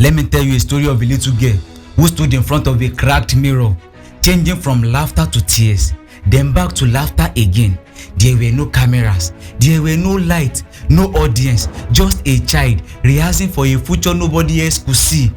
Let me tell you a story of a little girl who stood in front of a cracked mirror, changing from laughter to tears, then back to laughter again. There were no cameras, there were no light, no audience, just a child rehearsing for a future nobody else could see.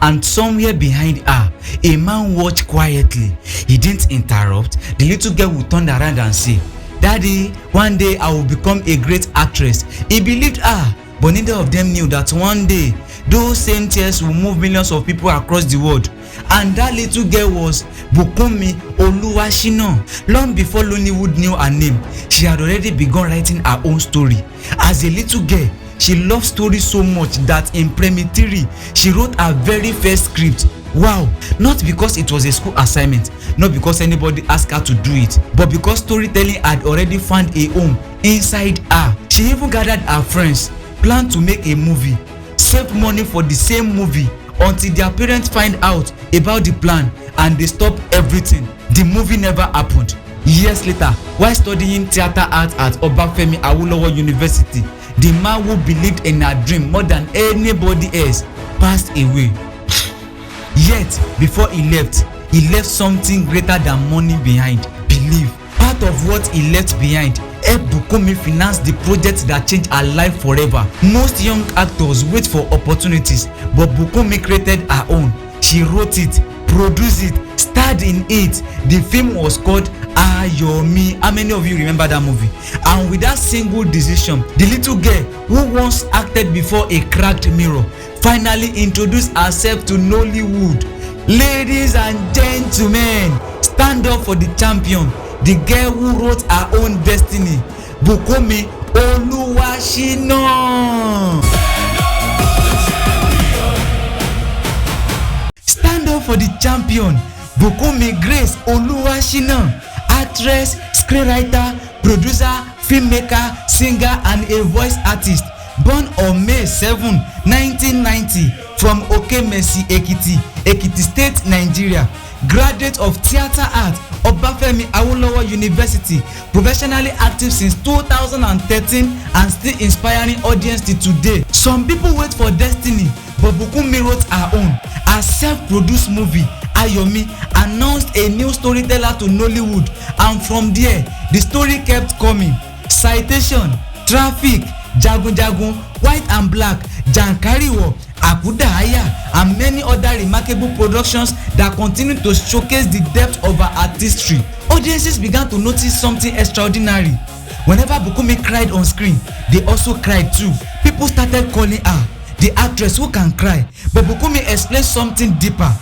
And somewhere behind her, a man watched quietly. He didn't interrupt. The little girl would turn around and say, "Daddy, one day I will become a great actress." He believed her, but neither of them knew that one day those same tears will move millions of people across the world. And that little girl was Bukunmi Oluwasina. Long before Nollywood knew her name, she had already begun writing her own story. As a little girl, she loved stories so much that in primary 3, she wrote her very first script. Wow, not because it was a school assignment, not because anybody asked her to do it, but because storytelling had already found a home inside her. She even gathered her friends, planned to make a movie, saved money for the same movie until their parents find out about the plan and they stop everything. The movie never happened. Years later, while studying theater art at Obafemi Awolowo University, the man who believed in her dream more than anybody else passed away. Yet, before he left something greater than money behind: belief. Part of what he left behind helped Bukunmi finance the project that changed her life forever. Most young actors wait for opportunities, but Bukunmi created her own. She wrote it, produced it, starred in it. The film was called Ayomi. How many of you remember that movie? And with that single decision, the little girl who once acted before a cracked mirror finally introduced herself to Nollywood. Ladies and gentlemen, stand up for the champion, the girl who wrote her own destiny, Bukunmi Oluwasina. Stand up for the champion, Bukunmi Grace Oluwasina, actress, screenwriter, producer, filmmaker, singer, and a voice artist. Born on May 7, 1990 from Okemesi, Ekiti State, Nigeria. Graduate of theater art, Obafemi Awolowo University. Professionally active since 2013 and still inspiring audience till today. Some people wait for destiny, but Bukunmi wrote her own. Her self-produced movie Ayomi announced a new storyteller to Nollywood, and from there the story kept coming. Citation, Traffic, Jagun Jagun, White and Black, Jankariwo, Akudaya, and many other remarkable productions that continue to showcase the depth of her artistry. Audiences began to notice something extraordinary. Whenever Bukunmi cried on screen, they also cried too. People started calling her the actress who can cry, but Bukunmi explained something deeper.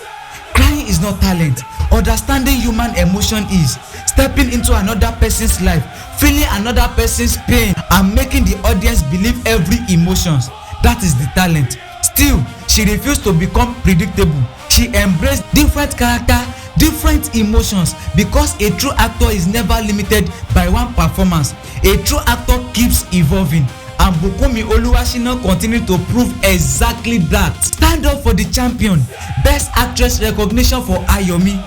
Crying is not talent. Understanding human emotion is. Stepping into another person's life, feeling another person's pain, and making the audience believe every emotions. That is the talent. Still, she refused to become predictable. She embraced different character, different emotions, because a true actor is never limited by one performance. A true actor keeps evolving, and Bukunmi Oluwasina continued to prove exactly that. Stand up for the champion. Best actress recognition for Ayomi.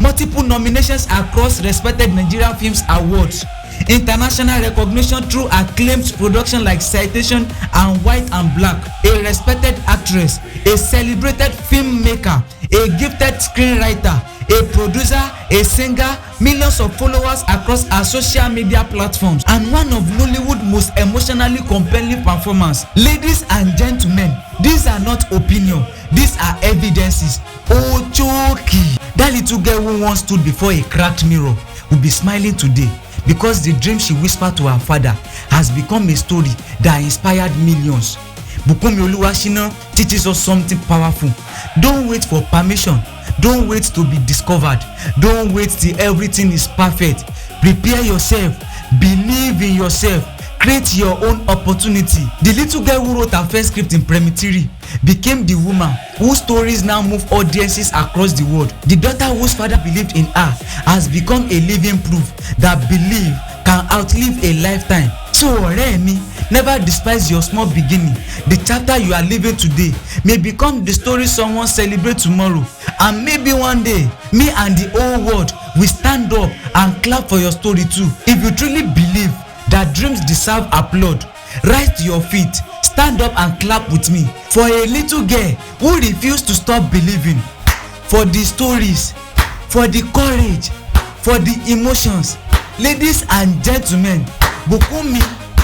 Multiple nominations across respected Nigerian Films Awards. International recognition through acclaimed production like Citation and White and Black. A respected actress, a celebrated filmmaker, a gifted screenwriter, a producer, a singer, millions of followers across our social media platforms, and one of Nollywood's most emotionally compelling performers. Ladies and gentlemen, these are not opinion, these are evidences. Ochoki. That little girl who once stood before a cracked mirror will be smiling today, because the dream she whispered to her father has become a story that inspired millions. Bukunmi Oluwasina teaches us something powerful. Don't wait for permission. Don't wait to be discovered. Don't wait till everything is perfect. Prepare yourself. Believe in yourself. Create your own opportunity. The little girl who wrote her first script in primary 3 became the woman whose stories now move audiences across the world. The daughter whose father believed in her has become a living proof that belief can outlive a lifetime. So ọ̀rẹ́ mi, never despise your small beginning. The chapter you are living today may become the story someone celebrates tomorrow, and maybe one day me and the whole world will stand up and clap for your story too. If you truly believe that dreams deserve applaud, rise to your feet, stand stand up and clap with me for a little girl who refuse to stop believing, for the stories, for the courage, for the emotions. Ladies and gentlemen, Bukunmi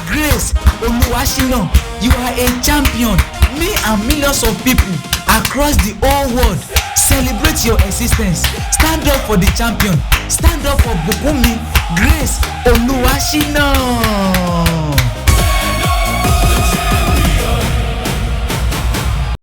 Grace Oluwasina, you are a champion. Me and millions of people across the whole world celebrate your existence. Stand up for the champion. Stand up for Bukunmi Grace Oluwasina.